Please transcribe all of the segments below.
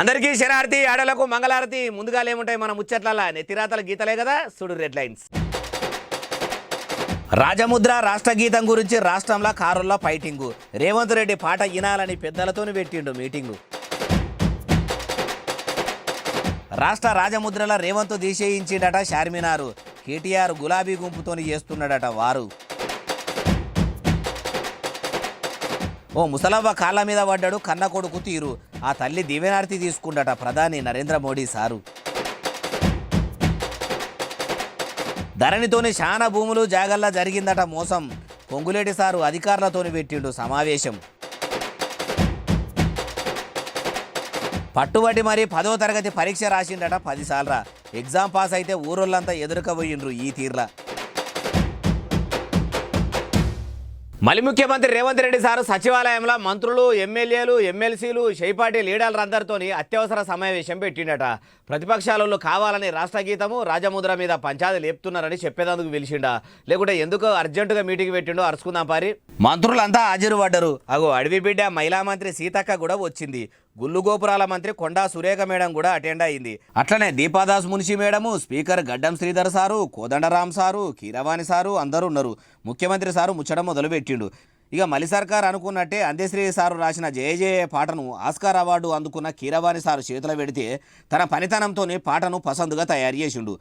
అందరికీ శరారతి ఆడలకు మంగళారతి. ముందుగా ఏముంటాయి మన ముచ్చట్ల నెత్తిరాతల గీతలే కదా, చూడు రెడ్ లైన్స్. రాజముద్ర రాష్ట్ర గీతం గురించి రాష్ట్రంలో కారుల్లో ఫైటింగు. రేవంత్ రెడ్డి పాట వినాలని పెద్దలతోని పెట్టిండు మీటింగు. రాష్ట్ర రాజముద్రల రేవంత్ తీసేయించిండట షార్మినారు. కేటీఆర్ గులాబీ గుంపుతోని చేస్తున్నాడట వారు. ఓ ముసలవ్వ కాళ్ళ మీద పడ్డాడు కన్న కొడుకు తీరు. ఆ తల్లి దీవెనార్తి తీసుకుండట ప్రధాని నరేంద్ర మోడీ సారు. ధరణితోని శానా భూములు జాగల్లా జరిగిందట మోసం. పొంగులేటి సారు అధికారులతోని పెట్టిండు సమావేశం. పట్టుబట్టి మరి 10వ తరగతి పరీక్ష రాసిండట 10 సార్లు. ఎగ్జామ్ పాస్ అయితే ఊరోళ్ళంతా ఎదురుకపోయిండ్రు ఈ తీర్లా. మళ్ళీ ముఖ్యమంత్రి రేవంత్ రెడ్డి సారు సచివాలయంలో మంత్రులు, ఎమ్మెల్యేలు, ఎమ్మెల్సీలు, షైపాటి లీడర్లందరితోని అత్యవసర సమావేశం పెట్టిండట. ప్రతిపక్షాలలో కావాలని రాష్ట్ర గీతము రాజముద్ర మీద పంచాయతీ లేపుతున్నారని చెప్పేందుకు పిలిచిండా, లేకుంటే ఎందుకు అర్జెంటుగా మీటింగ్ పెట్టిండో అరుచుకుందాం పారి. మంత్రులంతా హాజరు పడ్డరు. అగో అడవి బిడ్డ మహిళా మంత్రి సీతక్క కూడా వచ్చింది. గుళ్ళు గోపురాల మంత్రి కొండా సురేఖ మేడం కూడా అటెండ్ అయింది. అట్లనే దీపాదాస్ మున్షి మేడము, స్పీకర్ గడ్డం Sridhar sir, Kodandaram sir, Keeravani sir అందరూ ఉన్నారు. ముఖ్యమంత్రి సారు ముచ్చడం మొదలు పెట్టిండు. ఇక మలి సర్కార్ అనుకున్నట్టే అందశ్రీ సారు రాసిన జయ జయ పాటను ఆస్కార్ అవార్డు అందుకున్న కీరవాణి సారు చేతులు పెడితే తన పనితనంతోనే పాటను పసందుగా తయారు చేసిండు.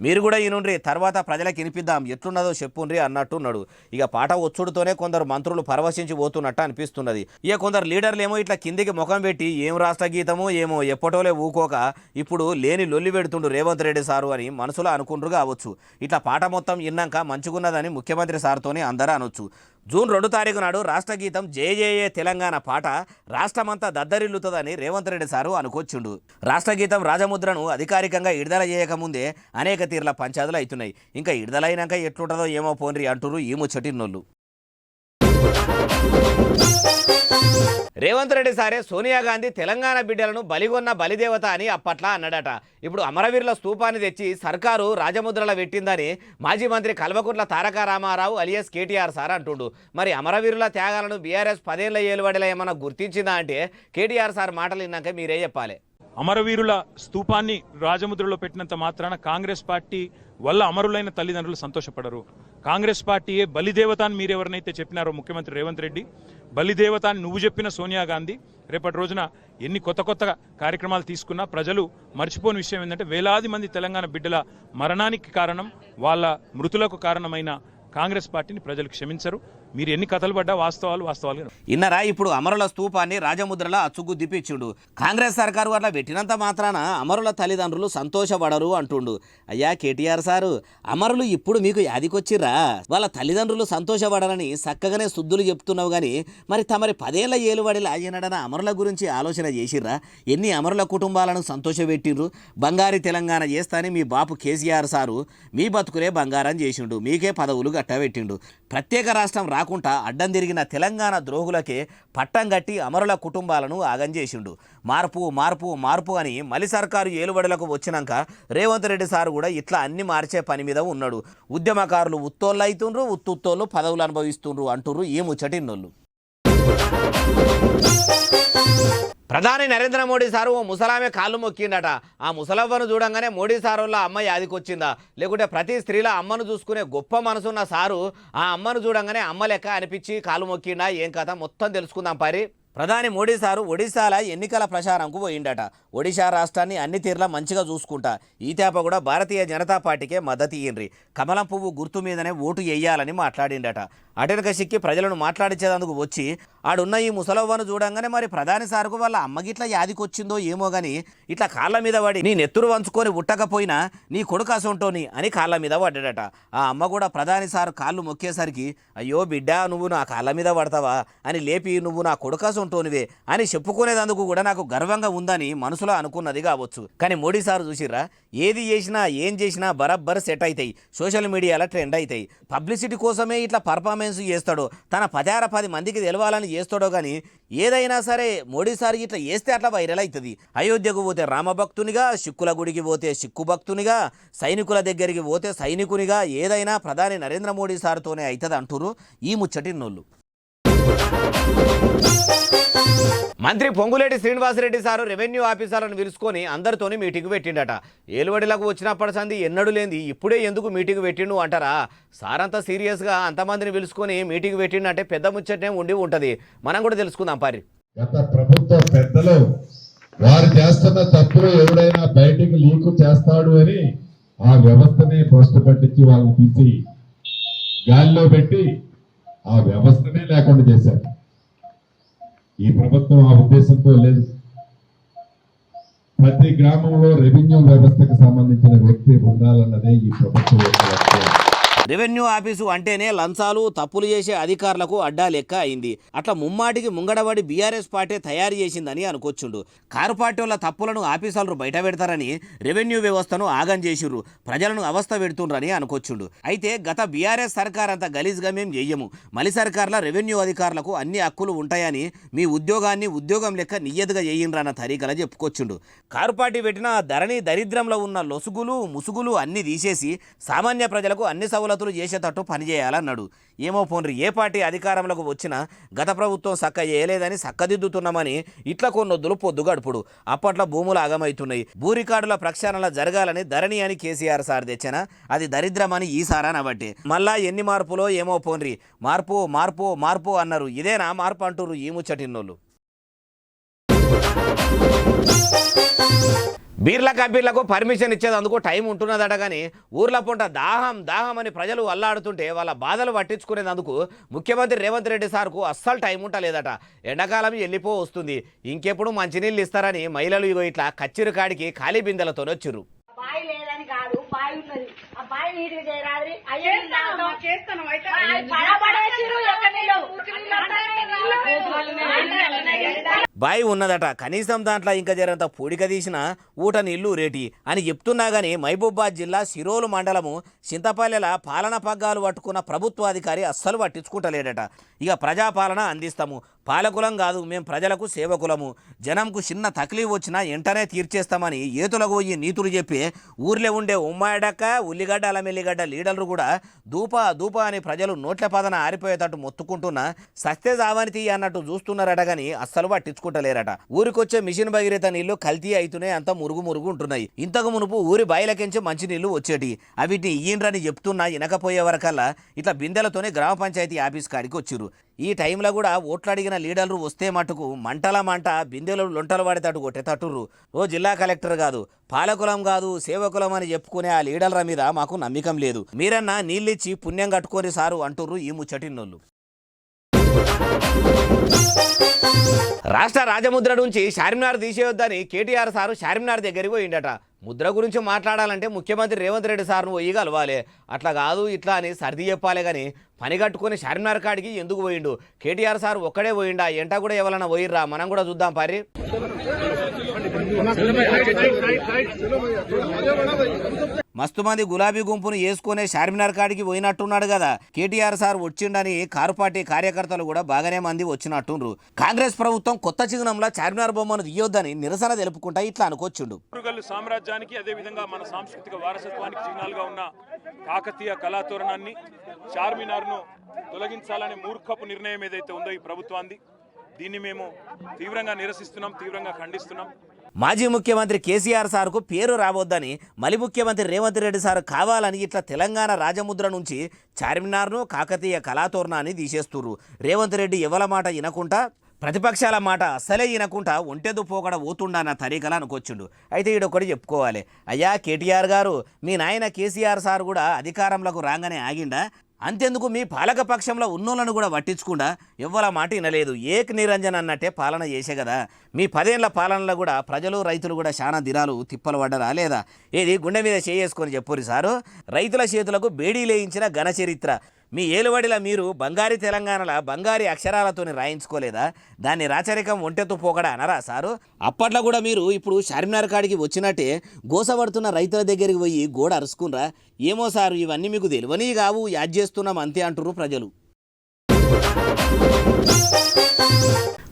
మీరు కూడా ఈనుండ్రి, తర్వాత ప్రజలకు వినిపిద్దాం, ఎట్లున్నదో చెప్పుండ్రి అన్నట్టున్నాడు. ఇక పాట వచ్చుడుతోనే కొందరు మంత్రులు పరవశించి పోతున్నట్టు అనిపిస్తున్నది. ఇక కొందరు లీడర్లు ఏమో ఇట్లా కిందికి ముఖం పెట్టి ఏం రాష్ట్ర గీతమో ఏమో ఎప్పటోలే ఊకోక ఇప్పుడు లేని లొల్లి పెడుతుండు రేవంత్ రెడ్డి సారు అని మనసులో అనుకుంటారు కావచ్చు. ఇట్లా పాట మొత్తం విన్నాక మంచుకున్నదని ముఖ్యమంత్రి సార్తోనే అందరూ అనొచ్చు. జూన్ 2 తారీఖు నాడు రాష్ట్ర గీతం జయ జయ తెలంగాణ పాట రాష్ట్రమంతా దద్దరిల్లుతుందని రేవంత్ రెడ్డి సారు అనుకొచ్చిండు. రాష్ట్ర గీతం రాజముద్రను అధికారికంగా విడుదల చేయకముందే అనేక తీర్ల పంచాదులు అవుతున్నాయి. ఇంకా విడుదలైనాక ఎట్లుంటుందో ఏమో పోన్రి అంటురు ఈ ముచ్చటిన్నోళ్ళు. రేవంత్ రెడ్డి సారే సోనియా గాంధీ తెలంగాణ బిడ్డలను బలిగొన్న బలిదేవత అని అప్పట్లా అన్నాడట. ఇప్పుడు అమరవీరుల స్తూపాన్ని తెచ్చి సర్కారు రాజముద్రల పెట్టిందని మాజీ మంత్రి కల్వకుంట్ల తారక రామారావు అలియాస్ కేటీఆర్ సార్ అంటుండు. మరి అమరవీరుల త్యాగాలను బీఆర్ఎస్ 10 ఏళ్ల ఏలుబడిలో ఏమన్నా గుర్తించిందా అంటే కేటీఆర్ సార్ మాటలు విన్నాక మీరే చెప్పాలి. అమరవీరుల స్తూపాన్ని రాజముద్రలో పెట్టినంత మాత్రాన కాంగ్రెస్ పార్టీ వల్ల అమరులైన తల్లిదండ్రులు సంతోషపడరు. కాంగ్రెస్ పార్టీయే బలిదేవత అని మీరెవరినైతే చెప్పినారో ముఖ్యమంత్రి రేవంత్ రెడ్డి, బలిదేవత అని నువ్వు చెప్పిన సోనియా గాంధీ రేపటి రోజున ఎన్ని కొత్త కార్యక్రమాలు తీసుకున్నా ప్రజలు మర్చిపోని విషయం ఏంటంటే వేలాది మంది తెలంగాణ బిడ్డల మరణానికి కారణం, వాళ్ళ మృతులకు కారణమైన కాంగ్రెస్ పార్టీని ప్రజలు క్షమించరు. మీరు ఎన్ని కథలు పడ్డా వాస్తవాలు ఇన్నరా. ఇప్పుడు అమరుల స్తూపాన్ని రాజముద్రలో అచ్చుగు దిప్పించుండు. కాంగ్రెస్ సర్కారు అట్లా పెట్టినంత మాత్రాన అమరుల తల్లిదండ్రులు సంతోషపడరు అంటుండు. అయ్యా కేటీఆర్ సారు, అమరులు ఇప్పుడు మీకు యాదికొచ్చిర్రా? వాళ్ళ తల్లిదండ్రులు సంతోషపడరని చక్కగానే శుద్ధులు చెప్తున్నావు కానీ మరి తమరి 10 ఏళ్ల ఏలుబడిలో ఆయనడన అమరుల గురించి ఆలోచన చేసిర్రా? ఎన్ని అమరుల కుటుంబాలను సంతోషపెట్టిర్రు? బంగారు తెలంగాణ చేస్తాని మీ బాపు కేసీఆర్ సారు మీ బతుకులే బంగారం చేసిండు, మీకే పదవులు గట్టబెట్టిండు. ప్రత్యేక రాష్ట్రం రాకుండా అడ్డం తిరిగిన తెలంగాణ ద్రోహులకే పట్టం కట్టి అమరుల కుటుంబాలను ఆగం చేసిండు. మార్పు మార్పు మార్పు అని మలి సర్కారు ఏలుబడులకు వచ్చినాక రేవంత్ రెడ్డి సారు కూడా ఇట్లా అన్ని మార్చే పని మీద ఉన్నాడు. ఉద్యమకారులు ఉత్తోళ్ళు అవుతుండ్రు, ఉత్తుత్తోళ్ళు పదవులు అనుభవిస్తుండ్రు అంటుర్రు ఈ ముచ్చటిన్నోళ్ళు. ప్రధాని నరేంద్ర మోడీ సారు ఓ ముసలామె కాళ్ళు మొక్కిండట. ఆ ముసలవ్వను చూడంగానే మోడీ సారు వల్ల అమ్మాయి యాదికొచ్చిందా, లేకుంటే ప్రతి స్త్రీల అమ్మను చూసుకునే గొప్ప మనసున్న సారు ఆ అమ్మను చూడంగానే అమ్మ లెక్క అనిపించి కాళ్ళు మొక్కిండా ఏం కథ మొత్తం తెలుసుకుందాం పారి. ప్రధాని మోడీ సారు ఒడిశాల ఎన్నికల ప్రచారంకు పోయిండట. ఒడిశా రాష్ట్రాన్ని అన్ని తీర్లా మంచిగా చూసుకుంటా ఈ తేప కూడా భారతీయ జనతా పార్టీకే మద్దతు ఇయ్యండ్రి, కమలం పువ్వు గుర్తు మీదనే ఓటు వేయాలని మాట్లాడిండట. అటెనక సిక్కి ప్రజలను మాట్లాడించేందుకు వచ్చి ఆడున్న ఈ ముసలవ్వను చూడంగానే మరి ప్రధాని సారుకు వాళ్ళ అమ్మగిట్లా యాదికొచ్చిందో ఏమో గాని ఇట్లా కాళ్ళ మీద పడి నీ నెత్తురు వంచుకొని ఉట్టకపోయినా నీ కొడుకు అసొంటోని అని కాళ్ళ మీద పడ్డాడట. ఆ అమ్మ కూడా ప్రధాని సారు కాళ్ళు మొక్కేసరికి అయ్యో బిడ్డ నువ్వు నా కాళ్ళ మీద పడతావా అని లేపి నువ్వు నా కొడుకు అసొంటోనివే అని చెప్పుకునేందుకు కూడా నాకు గర్వంగా ఉందని మనసులో అనుకున్నది కావచ్చు. కానీ మోడీ సారు చూసిర్రా, ఏది చేసినా ఏం చేసినా బరబ్బర్ సెట్ అవుతాయి, సోషల్ మీడియాలో ట్రెండ్ అవుతాయి. పబ్లిసిటీ కోసమే ఇట్లా పర్ఫార్మెన్స్ చేస్తాడో, తన 10 మందికి తెలవాలని చేస్తాడో కానీ ఏదైనా సరే మోడీ సార్ ఇట్లా చేస్తే అట్లా వైరల్ అవుతుంది. అయోధ్యకు పోతే రామభక్తునిగా, సిక్కుల గుడికి పోతే సిక్కు భక్తునిగా, సైనికుల దగ్గరికి పోతే సైనికునిగా, ఏదైనా ప్రధాని నరేంద్ర మోడీ సార్తోనే అవుతుంది అంటురు ఈ ముచ్చటిన్నోళ్ళు. మంత్రి పొంగులేటి శ్రీనివాసరెడ్డి సారు రెవెన్యూ ఆఫీసర్లను పిలుచుకొని అందరితోని మీటింగ్ పెట్టిండట. ఏలువడిలకు వచ్చినప్పటి సంది ఎన్నడూ లేని ఇప్పుడే ఎందుకు మీటింగ్ పెట్టిండు అంటారా? సారంతా సీరియస్గా అంతమందిని పిలుచుకొని మీటింగ్ పెట్టిండంటే పెద్ద ముచ్చటనే ఉండి ఉంటుంది. మనం కూడా తెలుసుకుందాం పారి. గత ప్రభుత్వ పెద్దలు వారు చేస్తున్న తప్పులు ఎవడైనా బయటికి లీకు చేస్తాడు అని ఆ వ్యవస్థనే పోస్టు పట్టించి వాళ్ళని తీసి గాలిలో పెట్టి ఆ వ్యవస్థనే లేకుండా చేశారు. ఈ ప్రభుత్వం ఆ ఉద్దేశంతో లేదు. ప్రతి గ్రామంలో రెవెన్యూ వ్యవస్థకు సంబంధించిన వ్యక్తి ఉండాలన్నదే ఈ ప్రభుత్వం యొక్క లక్ష్యం. రెవెన్యూ ఆఫీసు అంటేనే లంచాలు తప్పులు చేసే అధికారులకు అడ్డా లెక్క అయింది. అట్లా ముమ్మాటికి ముంగడబడి బీఆర్ఎస్ పార్టీ తయారు చేసిందని అనుకోవచ్చుండు. కారు పార్టీ వల్ల తప్పులను ఆఫీసర్లు బయట పెడతారని రెవెన్యూ వ్యవస్థను ఆగం చేసిర్రు, ప్రజలను అవస్థ పెడుతుండ్రని అనుకోవచ్చుండు. అయితే గత బీఆర్ఎస్ సర్కార్ అంత గలీజ్గా మేము చెయ్యము, మలి సర్కార్ల రెవెన్యూ అధికారులకు అన్ని హక్కులు ఉంటాయని మీ ఉద్యోగాన్ని ఉద్యోగం లెక్క నియ్యతగా చేయిండ్రన్న తరీకలా చెప్పుకొచ్చుండు. కారు పార్టీ పెట్టిన ధరణి దరిద్రంలో ఉన్న లొసుగులు ముసుగులు అన్ని తీసేసి సామాన్య ప్రజలకు అన్ని సవలతులు చేసేటట్టు పనిచేయాలన్నాడు. ఏమో పోన్రి, ఏ పార్టీ అధికారంలోకి వచ్చినా గత ప్రభుత్వం సక్క చేయలేదని సక్కదిద్దుతున్నామని ఇట్లా కొన్నొద్దులు పొద్దు గడుపుడు. అప్పట్లో భూములు ఆగమవుతున్నాయి, భూ రికార్డుల ప్రక్షాళన జరగాలని ధరణి అని కేసీఆర్ సార్ తెచ్చినా అది దరిద్రమని ఈసారా నబట్టే. మళ్ళా ఎన్ని మార్పులో ఏమో పోన్రి, మార్పు మార్పు మార్పు అన్నారు. ఇదేనా మార్పు అంటురు ఈ ముచ్చటిన్నోళ్ళు. బీర్ల కబీర్లకు పర్మిషన్ ఇచ్చేందుకు టైం ఉంటున్నదట, కానీ ఊర్ల పూట దాహం దాహం అని ప్రజలు అల్లాడుతుంటే వాళ్ళ బాధలు పట్టించుకునేందుకు ముఖ్యమంత్రి రేవంత్ రెడ్డి సార్కు అస్సలు టైం ఉంటలేదట. ఎండాకాలం వెళ్ళిపో వస్తుంది, ఇంకెప్పుడు మంచినీళ్ళు ఇస్తారని మహిళలు ఇగో ఇట్లా కచ్చిరి కాడికి ఖాళీ బిందెలతో వచ్చిర్రు. బాయి ఉన్నదట, కనీసం దాంట్లో ఇంకా జరంత పూడిక తీసిన ఊట నీళ్లు రేటి అని చెప్తున్నా గానీ మహబూబాద్ జిల్లా సిరోలు మండలము చింతపల్లెల పాలన పగ్గాలు పట్టుకున్న ప్రభుత్వాధికారి అస్సలు పట్టించుకుంటలేడట. ఇక ప్రజాపాలన అందిస్తాము, పాలకులం కాదు, మేము ప్రజలకు సేవకులము, జనంకు చిన్న తక్లీఫ్ వచ్చినా వెంటనే తీర్చేస్తామని ఏతులకు పోయి నీతులు చెప్పి ఊర్లో ఉండే ఉమ్మాయడక్క ఉల్లిగడ్డ అలమెల్లిగడ్డ లీడర్లు కూడా దూపా దూపా అని ప్రజలు నోట్ల పదన ఆరిపోయేటట్టు మొత్తుకుంటున్నా సస్తే జావనితీ అన్నట్టు చూస్తున్నారట, కానీ అస్సలు పట్టించుకుంటలేరట. ఊరికొచ్చే మిషన్ భగీరథ నీళ్లు కల్తీ అవుతున్నాయి, అంత మురుగు మురుగు ఉంటున్నాయి. ఇంతకు మునుపు ఊరి బాయిలకించి మంచినీళ్లు వచ్చేటి, అవిటిని ఇయ్యండ్రని చెప్తున్నా వినకపోయే వరకల్లా ఇట్లా బిందెలతోనే గ్రామ పంచాయతీ ఆఫీస్ కాడికి వచ్చిర్రు. ఈ టైంలో కూడా ఓట్లు అడిగిన లీడర్లు వస్తే మటుకు మంటల మంట బిందెలు లొంటలు పడేటట్టు కొట్టేటట్టుర్రు. ఓ జిల్లా కలెక్టర్ కాదు, పాలకులం కాదు, సేవకులం అని చెప్పుకునే ఆ లీడర్ల మీద మాకు నమ్మకం లేదు, మీరన్నా నీళ్ళిచ్చి పుణ్యం కట్టుకొని సారు అంటుర్రు ఈ ముచ్చటిన్నోళ్ళు. రాష్ట్ర రాజముద్ర నుంచి చార్మినార్ తీసేయొద్దని కేటీఆర్ సారు చార్మినార్ దగ్గరికి పోయిండట. ముద్ర గురించి మాట్లాడాలంటే ముఖ్యమంత్రి రేవంత్ రెడ్డి సార్ను పోయి కలవాలి, అట్లా కాదు ఇట్లా అని సర్ది చెప్పాలి, కానీ పని కట్టుకొని చార్మినార్ కాడికి ఎందుకు పోయిండు? కేటీఆర్ సార్ ఒక్కడే పోయిండా, ఎంట కూడా ఎవరన్నా పోయిర్రా? మనం కూడా చూద్దాం పారి. మస్తు మంది గులాబీ గుంపును వేసుకునే చార్మినార్ కాడికి పోయినట్టున్నాడు కదా కేటీఆర్ సార్. వచ్చిండని కారు పార్టీ కార్యకర్తలు కూడా బాగానే మంది వచ్చినట్టుండ్రు. కాంగ్రెస్ ప్రభుత్వం కొత్త చిహ్నంలో చార్మినార్ బొమ్మను తీయొద్దని నిరసన తెలుపుకుంటా ఇట్లా అనుకోవచ్చుండు. సామ్రాజ్యానికి అదే విధంగా మన సాంస్కృతిక వారసత్వానికి చిహ్నాలుగా ఉన్న కాకతీయ కళాతోరణాన్ని చార్మినార్ను తొలగించాలనే మూర్ఖపు నిర్ణయం ఏదైతే ఉందో ఈ ప్రభుత్వాన్ని, దీన్ని మేము తీవ్రంగా నిరసిస్తున్నాం, తీవ్రంగా ఖండిస్తున్నాం. మాజీ ముఖ్యమంత్రి కేసీఆర్ సార్కు పేరు రావద్దని మలి ముఖ్యమంత్రి రేవంత్ రెడ్డి సార్ కావాలని ఇట్లా తెలంగాణ రాజముద్ర నుంచి చార్మినార్ను కాకతీయ కళాతోరణాన్ని తీసేస్తుర్రు. రేవంత్ రెడ్డి ఎవల మాట వినకుండా, ప్రతిపక్షాల మాట అసలే వినకుండా ఒంటెదు పోకడ పోతుండన్న తరీకలా అనుకొచ్చిండు. అయితే ఈడొకటి చెప్పుకోవాలి, అయ్యా కేటీఆర్ గారు, మీ నాయన కేసీఆర్ సార్ కూడా అధికారంలోకి రాగానే ఆగిండా? అంతెందుకు మీ పాలక పక్షంలో ఉన్నోళ్ళను కూడా పట్టించకుండా ఎవ్వల మాట వినలేదు, ఏక్ నిరంజన్ అన్నట్టే పాలన చేసే కదా. మీ 10 ఏళ్ల పాలనలో కూడా ప్రజలు రైతులు కూడా చాలా దినాలు తిప్పలు పడ్డరా లేదా? ఏది గుండె మీద చేసుకొని చెప్పురి సారు. రైతుల చేతులకు బేడీ లేయించిన ఘన చరిత్ర మీ ఏలువడిలా మీరు బంగారీ తెలంగాణల బంగారీ అక్షరాలతోని రాయించుకోలేదా? దాన్ని రాచరికం ఒంటెత్తు పోకడా అనరా సారు? అప్పట్లో కూడా మీరు ఇప్పుడు చార్మినార్ కాడికి వచ్చినట్టే గోసపడుతున్న రైతుల దగ్గరికి పోయి గోడ అరుచుకున్రా? ఏమో సారు, ఇవన్నీ మీకు తెలియని కావు, యాడ్ చేస్తున్నాం అంతే అంటున్నారు ప్రజలు.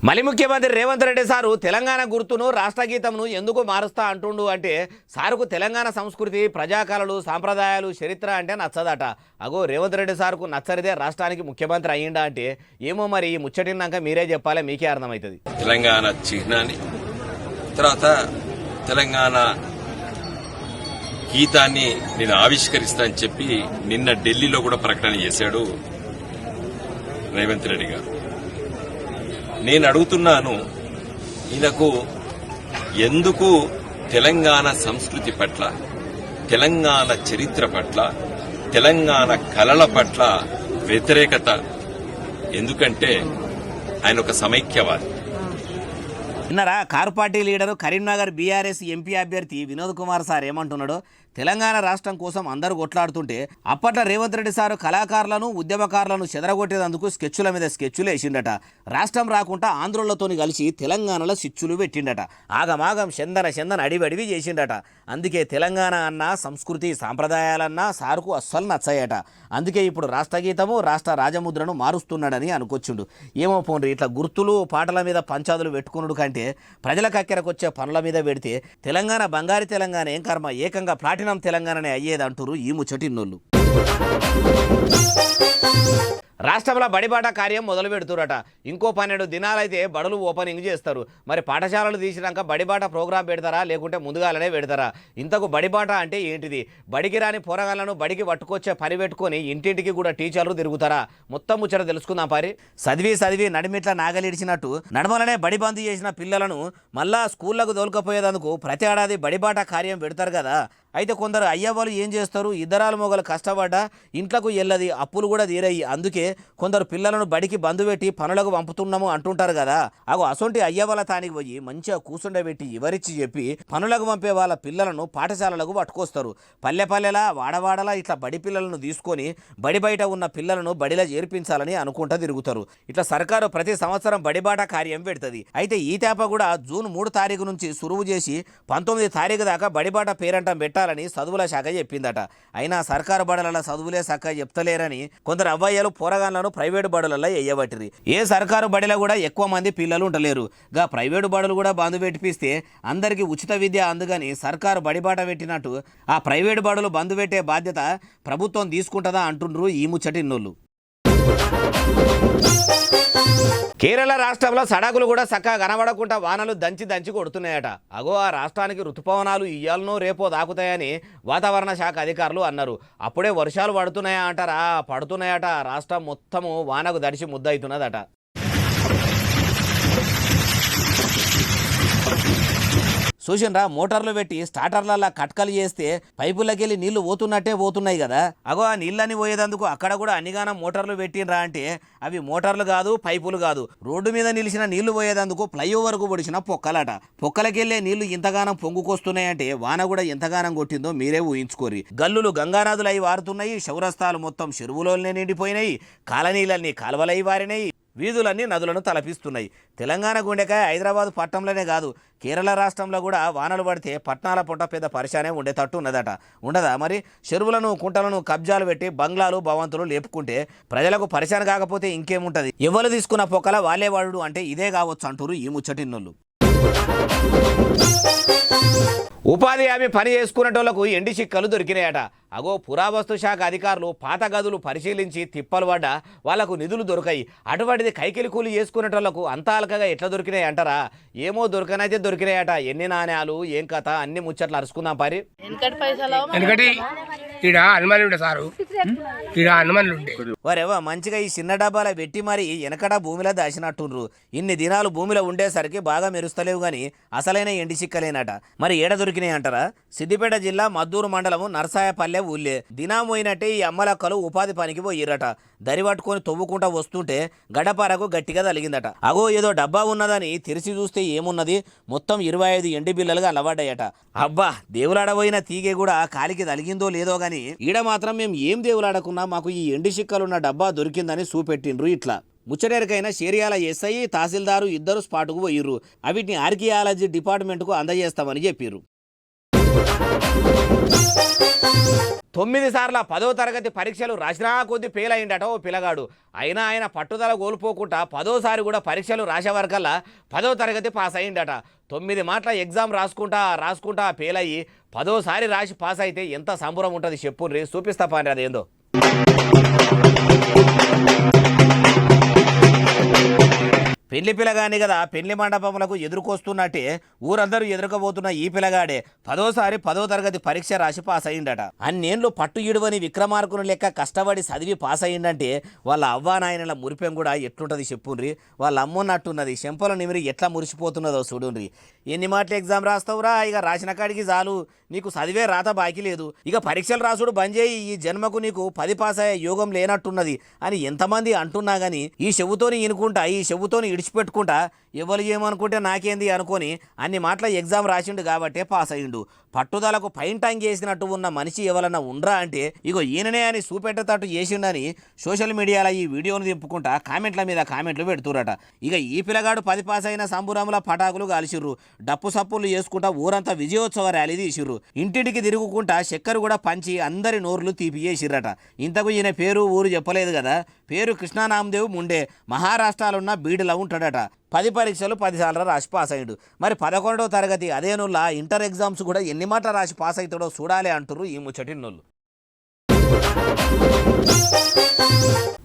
మళ్ళీ ముఖ్యమంత్రి రేవంత్ రెడ్డి సారు తెలంగాణ గుర్తును రాష్ట్ర గీతంను ఎందుకు మారుస్తా అంటుండు అంటే సారుకు తెలంగాణ సంస్కృతి ప్రజాకళలు సాంప్రదాయాలు చరిత్ర అంటే నచ్చదట. అగో రేవంత్ రెడ్డి సార్కు నచ్చరిదే రాష్ట్రానికి ముఖ్యమంత్రి అయ్యిండా అంటే ఏమో మరి ఈ ముచ్చటినాక మీరే చెప్పాలి, మీకే అర్థమవుతుంది. తెలంగాణ చిహ్నాన్ని తర్వాత తెలంగాణ గీతాన్ని నేను ఆవిష్కరిస్తా అని చెప్పి నిన్న ఢిల్లీలో కూడా ప్రకటన చేశాడు రేవంత్ రెడ్డి గారు. నేను అడుగుతున్నాను, ఈయనకు ఎందుకు తెలంగాణ సంస్కృతి పట్ల, తెలంగాణ చరిత్ర పట్ల, తెలంగాణ కళల పట్ల వ్యతిరేకత? ఎందుకంటే ఆయన ఒక సమైక్యవాది. విన్నారా? Car party leader Karimnagar BRS MP అభ్యర్థి వినోద్ కుమార్ సార్ ఏమంటున్నాడో. తెలంగాణ రాష్ట్రం కోసం అందరూ కొట్లాడుతుంటే అప్పట్లో రేవంత్ రెడ్డి సారు కళాకారులను ఉద్యమకారులను చెదరగొట్టేందుకు స్కెచ్చుల మీద స్కెచ్చులు వేసిండట. రాష్ట్రం రాకుండా ఆంధ్రులతోని కలిసి తెలంగాణలో సిచ్చులు పెట్టిండట. ఆగమాగం చందన అడివడివి చేసిండట. అందుకే తెలంగాణ అన్న సంస్కృతి సాంప్రదాయాలన్నా సారుకు అస్సలు నచ్చాయట. అందుకే ఇప్పుడు రాష్ట్ర గీతము రాష్ట్ర రాజముద్రను మారుస్తున్నాడని అనుకొచ్చిండు. ఏమో పోండ్రి, ఇట్లా గుర్తులు పాటల మీద పంచాదులు పెట్టుకున్నాడు కంటే ప్రజలకు అక్కరకొచ్చే పనుల మీద పెడితే తెలంగాణ బంగారు తెలంగాణ ఏం కర్మ, ఏకంగా ప్లాటినం తెలంగాణనే అయ్యేదంటారు ఈ ముచ్చటిన్నోళ్ళు. రాష్ట్రంలో బడిబాట కార్యం మొదలు పెడుతురట. ఇంకో 12 దినాలైతే బడులు ఓపెనింగ్ చేస్తారు. మరి పాఠశాలలు తీసినాక బడిబాట ప్రోగ్రాం పెడతారా లేకుంటే ముందుగాలనే పెడతారా? ఇంతకు బడిబాట అంటే ఏంటిది? బడికి రాని పోరగాళ్లను బడికి పట్టుకొచ్చే పని పెట్టుకొని ఇంటింటికి కూడా టీచర్లు తిరుగుతారా? మొత్తం ముచ్చట తెలుసుకుందాం పారి. చదివి నడిమిట్ల నాగలిడిచినట్టు నడమలనే బడి బంద్ చేసిన పిల్లలను మళ్ళా స్కూళ్లకు దోలుకపోయేందుకు ప్రతి ఏడాది బడిబాట కార్యం పెడతారు కదా. అయితే కొందరు అయ్యవాళ్ళు ఏం చేస్తారు, ఇద్దరాలు మొగలు కష్టపడ్డా ఇంట్లకు ఎల్లది, అప్పులు కూడా తీరయ్యి. అందుకే కొందరు పిల్లలను బడికి బంధు పెట్టి పనులకు పంపుతున్నాము అంటుంటారు కదా. అగో అసొంటి అయ్యవాళ్ళ తానికి పోయి మంచిగా కూసుండబెట్టి వివరించి చెప్పి పనులకు పంపే వాళ్ళ పిల్లలను పాఠశాలలకు పట్టుకొస్తారు. పల్లెలా వాడవాడలా ఇట్లా బడి పిల్లలను తీసుకొని బడి బయట ఉన్న పిల్లలను బడిలో చేర్పించాలని అనుకుంటా తిరుగుతారు. ఇట్లా సర్కారు ప్రతి సంవత్సరం బడిబాట కార్యం పెడుతుంది. అయితే ఈ తేప కూడా జూన్ 3 తారీఖు నుంచి సురువు చేసి 19 తారీఖు దాకా బడిబాట పేరంటం పెట్టాలని చదువుల శాఖ చెప్పిందట. అయినా సర్కారు బడుల చదువులే చక్కగా చెప్తలేరని కొందరు అవ్వయ్యలు పోరగాళ్లను ప్రైవేటు బడులలో ఎయ్యబట్టిరి. ఏ సర్కారు బడిలో కూడా ఎక్కువ మంది పిల్లలు ఉండలేరు. గా ప్రైవేటు బడులు కూడా బంధు పెట్టిపిస్తే అందరికీ ఉచిత విద్య అందుకని సర్కారు బడిబాట పెట్టినట్టు ఆ ప్రైవేటు బడులు బంధు పెట్టే బాధ్యత ప్రభుత్వం తీసుకుంటుందా అంటుండ్రు ఈ ముచ్చటిన్నోళ్ళు. కేరళ రాష్ట్రంలో సడకులు కూడా చక్కగా కనబడకుండా వానలు దంచి కొడుతున్నాయట. అగో ఆ రాష్ట్రానికి ఋతుపవనాలు ఇయ్యాలనో రేపో దాకుతాయని వాతావరణ శాఖ అధికారులు అన్నారు. అప్పుడే వర్షాలు పడుతున్నాయా అంటారా? పడుతున్నాయట. రాష్ట్రం మొత్తము వానకు దడిచి ముద్దవుతున్నదట. చూసినరా, మోటార్లు పెట్టి స్టార్టర్లలా కట్కలు చేస్తే పైపులకెళ్ళి నీళ్లు పోతున్నట్టే పోతున్నాయి కదా. అగో ఆ నీళ్ళని పోయేదందుకు అక్కడ కూడా అన్నిగానం మోటార్లు పెట్టినరా అంటే అవి మోటార్లు కాదు, పైపులు కాదు. రోడ్డు మీద నిలిచిన నీళ్లు పోయేదందుకు ఫ్లైఓవర్కు పొడిచిన పొక్కలట. పొక్కలకెళ్లే నీళ్లు ఇంతగానం పొంగుకొస్తున్నాయంటే వాన కూడా ఎంతగానం కొట్టిందో మీరే ఊహించుకోరి. గల్లులు గంగానదులు అయి వారుతున్నాయి, చౌరస్తాలు మొత్తం చెరువులోనే నిండిపోయినాయి, కాలనీలన్నీ కాలువలై వారినాయి, వీధులన్నీ నదులను తలపిస్తున్నాయి. తెలంగాణ గుండెకాయ హైదరాబాద్ పట్టణంలోనే కాదు, కేరళ రాష్ట్రంలో కూడా వానలు పడితే పట్టణాల పొట్ట పెద్ద పరిశానే ఉండేటట్టు ఉన్నదట. ఉండదా మరి? చెరువులను కుంటలను కబ్జాలు పెట్టి బంగ్లాలు భవంతులు లేపుకుంటే ప్రజలకు పరిశాన కాకపోతే ఇంకేముంటది? ఎవరు తీసుకున్న పొక్కల వాళ్ళే వాడు అంటే ఇదే కావచ్చు అంటారు ఈ ముచ్చటిన్నోళ్ళు. ఉపాధి హామీ పని చేసుకునేటోళ్లకు ఎండి చిక్కలు దొరికినాయట. అగో పురావస్తు శాఖ అధికారులు పాత గదులు పరిశీలించి తిప్పలు పడ్డా వాళ్లకు నిధులు దొరికాయి. అటువంటిది కైకిలి కూలి చేసుకునేటోళ్లకు అంత అలకగా ఎట్లా దొరికినాయి అంటారా? ఏమో దొరకనైతే దొరికినాయట. ఎన్ని నాణ్యాలు ఏం కథ అన్ని ముచ్చట్లు అరుచుకుందాం పారి. వరేవా మంచిగా ఈ చిన్న డబ్బాల పెట్టి మరి వెనకడ భూమిలో దాచినట్టుండ్రు. ఇన్ని దినాలు భూమిలో ఉండేసరికి బాగా మెరుస్తలేవు గాని అసలైన ఎండి చిక్కలేనట. మరి ఏడ దొరికినాయి అంటారా? సిద్దిపేట జిల్లా మద్దూరు మండలం నర్సాయపల్లె ఊళ్ళే దినా పోయినట్టే ఈ అమ్మలక్కలు ఉపాధి పనికి పోయిరట. దరి పట్టుకొని తవ్వుకుంటా వస్తుంటే గడపారకు గట్టిగా తలిగిందట. అగో ఏదో డబ్బా ఉన్నదని తెరిచి చూస్తే ఏమున్నది? మొత్తం 25 ఎండి బిల్లలుగా అలవాడయ్యట. అబ్బా, దేవులాడబోయిన తీగె కూడా కాలికి తలిగిందో లేదో గాని ఈడ మాత్రం మేము ఏం దేవులాడకున్నా మాకు ఈ ఎండి చిక్కలున్న డబ్బా దొరికిందని చూపెట్టిండ్రు. ఇట్లా ముచ్చటేరికైనా షేరియాల ఎస్ఐ తహసీల్దారు ఇద్దరు స్పాటుకు పోయిర్రు. అవిటిని ఆర్కియాలజీ డిపార్ట్మెంట్కు అందజేస్తామని చెప్పిర్రు. తొమ్మిది సార్ల 10వ తరగతి పరీక్షలు రాసినా కొద్ది ఫెయిల్ అయిందట ఓ పిల్లగాడు. అయినా ఆయన పట్టుదల కోల్పోకుండా 10వసారి కూడా పరీక్షలు రాసే వరకల్లా 10వ తరగతి పాస్ అయిందట. 9 మాటల ఎగ్జామ్ రాసుకుంటా ఫెయిల్ అయ్యి 10వసారి రాసి పాస్ అయితే ఎంత సంబరం ఉంటుంది చెప్పుర్రి. చూపిస్తా పాని అదేందో. పెళ్లి పిల్లగాని కదా పెళ్లి మండపములకు ఎదుర్కొస్తున్నట్టే ఊరందరూ ఎదుర్కోబోతున్న ఈ పిల్లగాడే 10వసారి 10వ తరగతి పరీక్ష రాసి పాస్ అయ్యిండట. అన్నేళ్ళు పట్టు ఇడువని విక్రమార్కుని లెక్క కష్టపడి చదివి పాస్ అయ్యిందంటే వాళ్ళ అవ్వానాయనల మురిపెం కూడా ఎట్లుంటది చెప్పుండ్రి. వాళ్ళ అమ్మన్నట్టున్నది. చెంపల నిమిరి ఎట్లా మురిసిపోతున్నదో చూడుండ్రి. ఎన్ని మాటలు ఎగ్జామ్ రాస్తావురా, ఇక రాసిన కాడికి చాలు, నీకు చదివే రాత బాకీ లేదు, ఇక పరీక్షలు రాసుడు బంద్ చేయి, ఈ జన్మకు నీకు 10 పాస్ అయ్యే యోగం లేనట్టున్నది అని ఎంతమంది అంటున్నా గానీ ఈ చెవుతోని ఇనుకుంటా ఈ చెవుతోని ఇడిచిపెట్టుకుంటా ఎవరు ఏమనుకుంటే నాకేంది అనుకొని అన్ని మాటల ఎగ్జామ్ రాసిండు కాబట్టే పాస్ అయ్యిండు. పట్టుదలకు పైంటాంగ్ చేసినట్టు ఉన్న మనిషి ఎవరన్నా ఉండ్రా అంటే ఇగో ఈయననే అని చూపెట్టేటట్టు చేసిండని సోషల్ మీడియాలో ఈ వీడియోను తిప్పుకుంటా కామెంట్ల మీద కామెంట్లు పెడుతురట. ఇక ఈ పిల్లగాడు 10 పాస్ అయిన సంబురంల పటాకులు కాల్చిర్రు, డప్పు సప్పులు చేసుకుంటా ఊరంతా విజయోత్సవ ర్యాలీ తీసిర్రు. ఇంటింటికి తిరుగుకుంటా చక్కెర కూడా పంచి అందరి నోర్లు తీపి చేసిర్రట. ఇంతకు ఈయన పేరు ఊరు చెప్పలేదు కదా. పేరు కృష్ణానామదేవ్ ముండే. మహారాష్ట్రలో ఉన్న బీడులో ఉంటాడట. 10 పరీక్షలు 10 సార్లు రాసి పాస్ అయ్యాడు. మరి 11వ తరగతి అదేనుల్లా ఇంటర్ ఎగ్జామ్స్ కూడా ఎన్ని మాటలు రాసి పాస్ అవుతాడో చూడాలి అంటారు ఈ ముచ్చటిన్నోళ్ళు.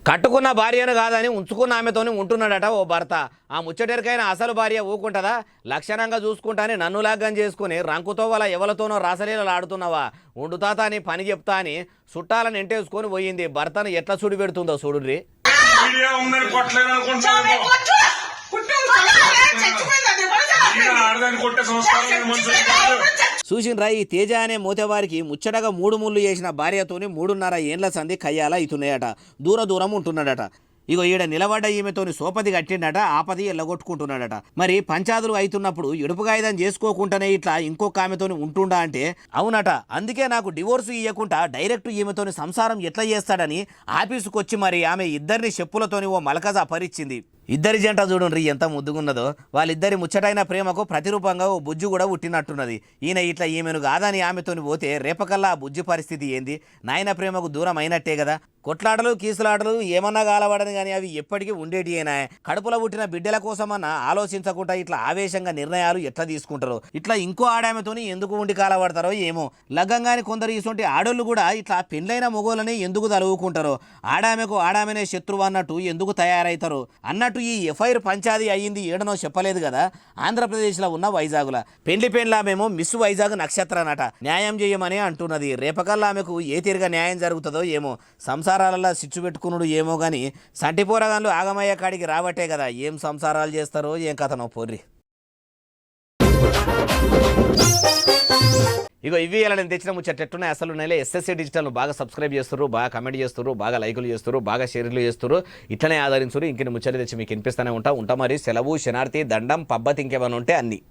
కట్టుకున్న భార్యను కాదని ఉంచుకున్న ఆమెతోని ఉంటున్నాడట ఓ భర్త. ఆ ముచ్చటెరికైనా అసలు భార్య ఊకుంటుందా? లక్షణంగా చూసుకుంటాని నన్ను లాగ్గం చేసుకుని రంకుతో వాళ్ళ ఎవలతోనో రాసలీలలు ఆడుతున్నావా, ఉండుతాత అని పని చెప్తా అని చుట్టాలను ఎంటేసుకొని పోయింది. భర్తను ఎట్లా సుడి పెడుతుందో చూడుర్రి. చూసిండ్రా ఈ తేజ అనే మూతవారికి ముచ్చటగా 3 ముళ్ళు చేసిన భార్యతోని 3.5 ఏండ్ల సంధి కయ్యాల అవుతున్నాయట. దూరం ఉంటున్నాడట. ఇగో ఈడ నిలబడ్డ ఈమెతోని సోపది కట్టిండట, ఆపది ఎల్లగొట్టుకుంటున్నాడట. మరి పంచాదులు అవుతున్నప్పుడు ఎడుపుగాయిదం చేసుకోకుండానే ఇట్లా ఇంకొక ఆమెతోని ఉంటుండా అంటే అవునట. అందుకే నాకు డివోర్స్ ఇవ్వకుండా డైరెక్ట్ ఈమెతోని సంసారం ఎట్లా చేస్తాడని ఆఫీసుకు వచ్చి మరి ఆమె ఇద్దరిని చెప్పులతోని ఓ మలకజ అపరిచింది. ఇద్దరి జంట చూడండి ఎంత ముద్దుగున్నదో. వాళ్ళిద్దరి ముచ్చటైన ప్రేమకు ప్రతిరూపంగా ఓ బుజ్జు కూడా పుట్టినట్టున్నది. ఈయన ఇట్లా ఈమెను కాదని ఆమెతోని పోతే రేపకల్లా ఆ బుజ్జి పరిస్థితి ఏంది? నాయన ప్రేమకు దూరం అయినట్టే కదా. కొట్లాటలు కీసులాటలు ఏమన్నా కాలబడని కానీ అవి ఎప్పటికీ ఉండేటి అయినా. కడుపులో పుట్టిన బిడ్డల కోసమన్నా ఆలోచించకుండా ఇట్లా ఆవేశంగా నిర్ణయాలు ఎట్లా తీసుకుంటారో, ఇట్లా ఇంకో ఆడామెతోని ఎందుకు ఉండి కాలబడతారో ఏమో. లగ్గంగాని కొందరు ఇటువంటి ఆడోళ్ళు కూడా ఇట్లా పెళ్ళైన మొగోళ్ళని ఎందుకు తలువుకుంటారో, ఆడామెనే శత్రువు అన్నట్టు ఎందుకు తయారవుతారో అన్నట్టు ఈ ఎఫ్ఐఆర్ పంచాది అయ్యింది ఏడనో చెప్పలేదు కదా. ఆంధ్రప్రదేశ్లో ఉన్న వైజాగుల పెండ్లామేమో మిస్ వైజాగ్ నక్షత్రనట. న్యాయం చేయమని అంటున్నది. రేపకల్లా ఆమెకు ఏ తీరుగా న్యాయం జరుగుతుందో ఏమో. సంసారాలలో సిచ్చు పెట్టుకున్నాడు ఏమో కానీ సంటిపోరగాన్లు ఆగమయ్యే కాడికి రాబట్టే కదా ఏం సంసారాలు చేస్తారో ఏం కథనో పోర్రి. ఇగో ఇవి ఇలా నేను తెచ్చిన ముచ్చటెట్టున్నాయి అసలు నెల ఎస్ఎస్సీ డిజిటల్ను బాగా సబ్స్క్రైబ్ చేస్తారు, బాగా కమెంట్ చేస్తారు, బాగా లైకులు చేస్తారు, బాగా షేర్లు చేస్తారు. ఇట్లనే ఆదరించరు. ఇంక ముచ్చట తెచ్చి మీకు వినిపిస్తూనే ఉంటా మరి. సెలవు, శనార్థి, దండం, పబ్బతి ఇంకేమైనా ఉంటే అన్ని.